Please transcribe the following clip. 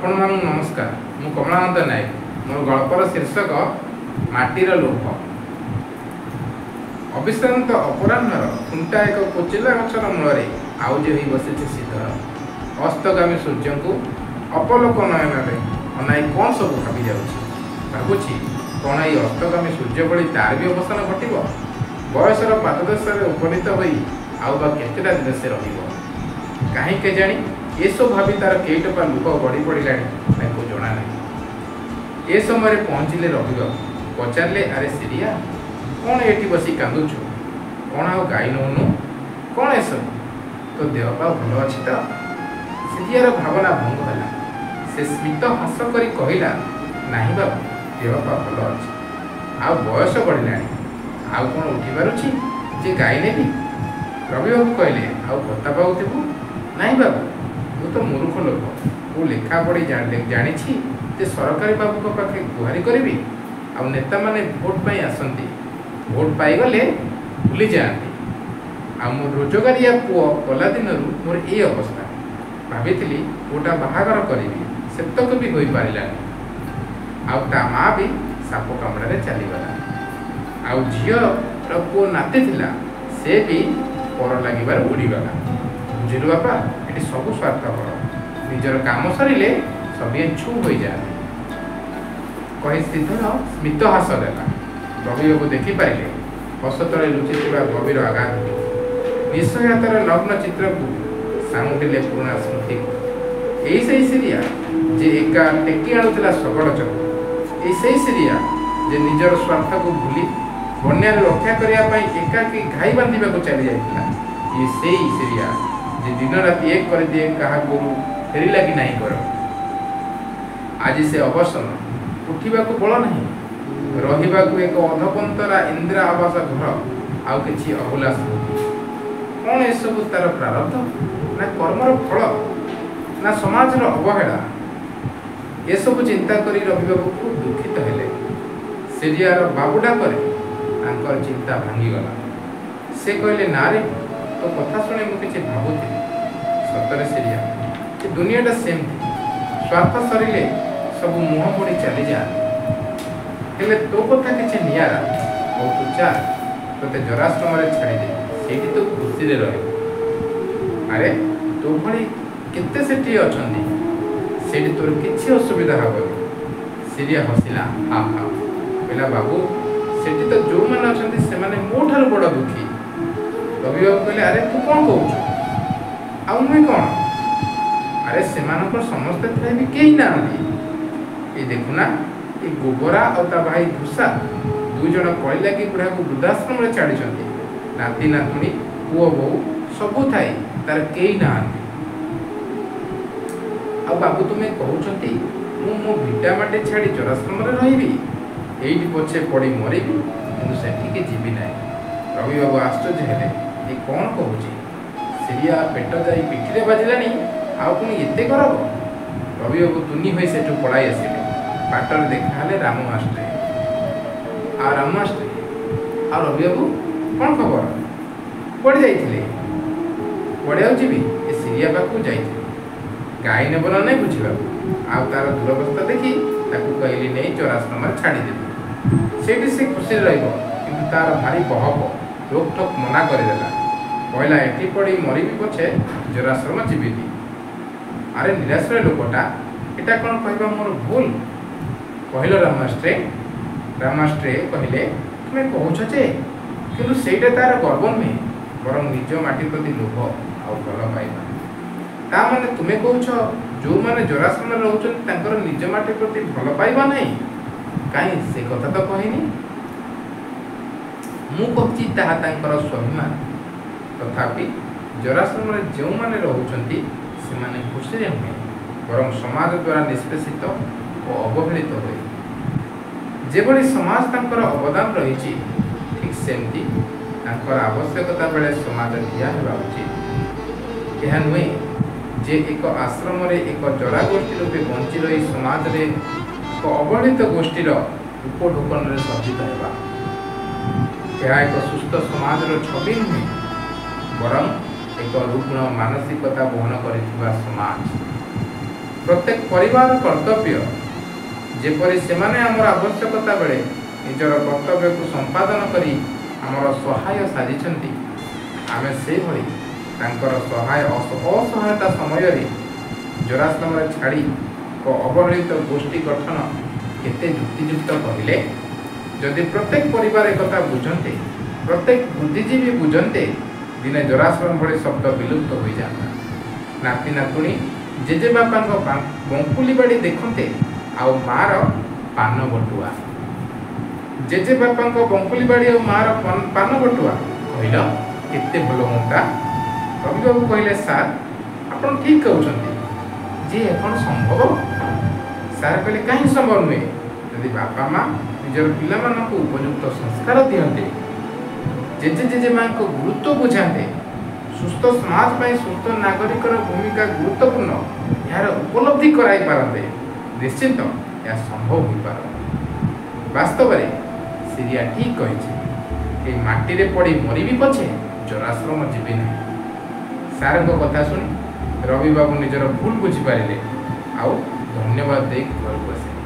आपण मानू नमस्कार। मु कमलानंद नायक। मोर गल्पर शीर्षक माटीर लोभ। अविश्रांत अपराह्नर खुंटा एक कोचिला गछर मूल आउजे होई बसिছে सीधर अस्तगामी सूर्य को अपलोक नयन अनाई कौन सब भावी जाऊँगी कौन ये अस्तगामी सूर्य भली तार भी अवसान घटव बयसर पाददेश उपनीत हो आउबा केतेटा दिन से रही केजाणी ये सब भावी तार कई टपा लुक बढ़ी पड़ा जना ना ए समय पहुँचले रवि पचारे अरे सीरिया कौन ये बसी कांदुचु कौन आ गाई नौनु कौन ए सब तो देहपा भल अच्छी तो सीरियार भावना भंग है से स्मित हस कर कहला नहीं बाबू देहपा भल अच्छी आ बयस बढ़ला आउ कौन उठी पारुछि जे गाई नेबी रवि बाबू कहले आउ भत्ता पाऊथिबु नहीं बाबू मु तो मूर्ख लोक मु लेखा पढ़ी जानी जे सरकारी बाबू पाखे गुहारी करी आ नेता माने भोट पाई आसती भोट पाईगले भूली जाती आ मो रोजगारिया पुओ गला दिन मोर ये अवस्था भाभी पुटा बाहागर करी सेतक भी हो पारानी आ माँ भी साप कामड़े चलीगला आउ झीर पुओ नाती से भी पर लगे उड़ीगला बुझिलु बापा ये सब स्वार्थपर निजर काम सरिले सभी छू हो जाते कही सीधर स्मित हास देला रवि को देखिपारे हस तले लुचि गभीर आघात निश्चयतार नग्न चित्र को सामुटिले पुराणा स्मृति को यही सीरिया जे एका टेकी आणुला शगड़ चक यही सीरिया जे निजर स्वार्थ को भूली बन्या रक्षा करने एकाकी घाई बांधा चली जाता ये सही सीरिया जे दिन राति एक कर दिए क्या गोरु फेरला कि नहीं कर आज से अवसन उठा बल नहीं रहा एक अधपंतरा इंदिरा आवास घर आउ कि अभिलाष कौन ये सब तार प्रारब्ध ना कर्मर फल ना समाजर अवहेला ये सब चिंता कर रवि बाबू खूब दुखित हेले सीरियार बाबूडा पर चिंता भांगीगला से कहले ना रे तो कथा शुणे मुझे भावुली सतरे सीरिया कि दुनियाटा सेमती स्वार्थ सरिले सब मुह मोड़ी चली जाए तो कथा किसी निरा और तू चाल ते जराश्रम छाड़दे से तो खुशी रहे अरे तो भाई केते सेठी अछंती सेठी तोर किसी असुविधा हेनी सीरिया हसिला हाँ हाँ कहला बाबू सेठी तो जो मैंने अच्छा से मो ठार बड़ दुखी रवि बाबू कहले अरे तू कौन कहूँ आउ मुई कौन अरे से समस्ते थे भी कहीं ना ये देखुना ये गोबरा और भाई भूषा दुई जन कली लगी बुढ़ा को वृद्धाश्रम छाड़ी नाती नातुणी पुओ बो सबू थाई तार कई ना बाबू तुम्हें कहते मो भिटा माटे छाड़ी जराश्रम रही ये पछे पड़ी मरबी कि सेठिके जीवी ना रवि बाबू आश्चर्य हेले ये कौन कहूँ सीरिया पेट जाई पिठी बाजिलानी आउ पुणी एते करब रवि बाबू तुनी हुई से पलाई आसिले बाटर देखा राम मास्टर आ राम मास्टर आ रवि बाबू कौन खबर पड़ी जाइए पढ़िया जी ए सीरिया पाखु जाइए गाई नेब ना नहीं बुझा आ तार दुरवस्था देखी कहली नहीं चराश्रम छाड़देवी से खुशी रही तार भारी बहक रोकठोक मना करदेला कहला एटी पड़ी मरबी पछे जराश्रम जीवी अरे निराश्रय लोकटा एटा कौन कहवा मोर भूल कहल रामास्ट्रे कहले तुम्हें कहूछ जे कि सेटा तार गर्व नुहे बर निज माटी प्रति लोभ आ भल पाइबा ता माने तुम्हें कहूछ जो मैंने जराश्रम रोचर निज माटी प्रति भल पाइबा नहीं कहीं से कथा तो कहनी मु कहूँ स्वाभिमान तथापि जराश्रम जो मैंने रोचंती से माने खुशी नुहे बर समाज द्वारा निष्पेषित और अवहेलित हुए जेभली समाज तांकर अवदान रही ठीक सेमती आवश्यकता बेले समाज दिया उचित यह नुहे जे एक आश्रम एक जरा गोष्ठी रूपे बंची रही समाज रे एक अवहेलित गोष्ठीर उपढोकन सज्जित होगा यह एक सुस्थ समाज छवि नुहे बरं एक रुग्ण मानसिकता बहन कर समाज प्रत्येक परिवार कर्तव्य जेपरी सेमाने आमर आवश्यकता बेले निजर कर्तव्य को संपादन करी आमर सहाय साजिछंती आमे से भली तांकर असहायता समय जराश्रम छाड़ी अवहेलित गोष्ठी गठन केते युक्तियुक्त कहले जदि प्रत्येक परिवार एक बुझंते प्रत्येक बुद्धिजीवी बुझंते दिने जराश्रम भली शब्द विलुप्त हो जाता नाती नातुणी जेजे बापा बंकुली बाड़ी देखते आउ मार पान बटुआ जेजे बापा बंकुली बाड़ी और मार पान बटुआ कहल केते भल हुआ रवि बाबू कहले सार आपन ठीक कहते जे एपन संभव सार कहले कहीं संभव नुहे यदि बापा माँ निजर पिला उपयुक्त संस्कार दियंते जेजे जेजे माँ को गुरुत्व बुझाते सुस्थ समाज पर सुस्थ नागरिकर भूमिका गुरुत्वपूर्ण यार उपलब्धि कराई पारते निश्चित यह संभव हो पार वास्तव में सीरिया ठीक कही माटी रे पड़ी मरी पछे जराश्रम जीवी ना सार कथा शुणी रवि बाबू निजर भूल बुझीपारे आउ धन्यवाद दे घर को आसे।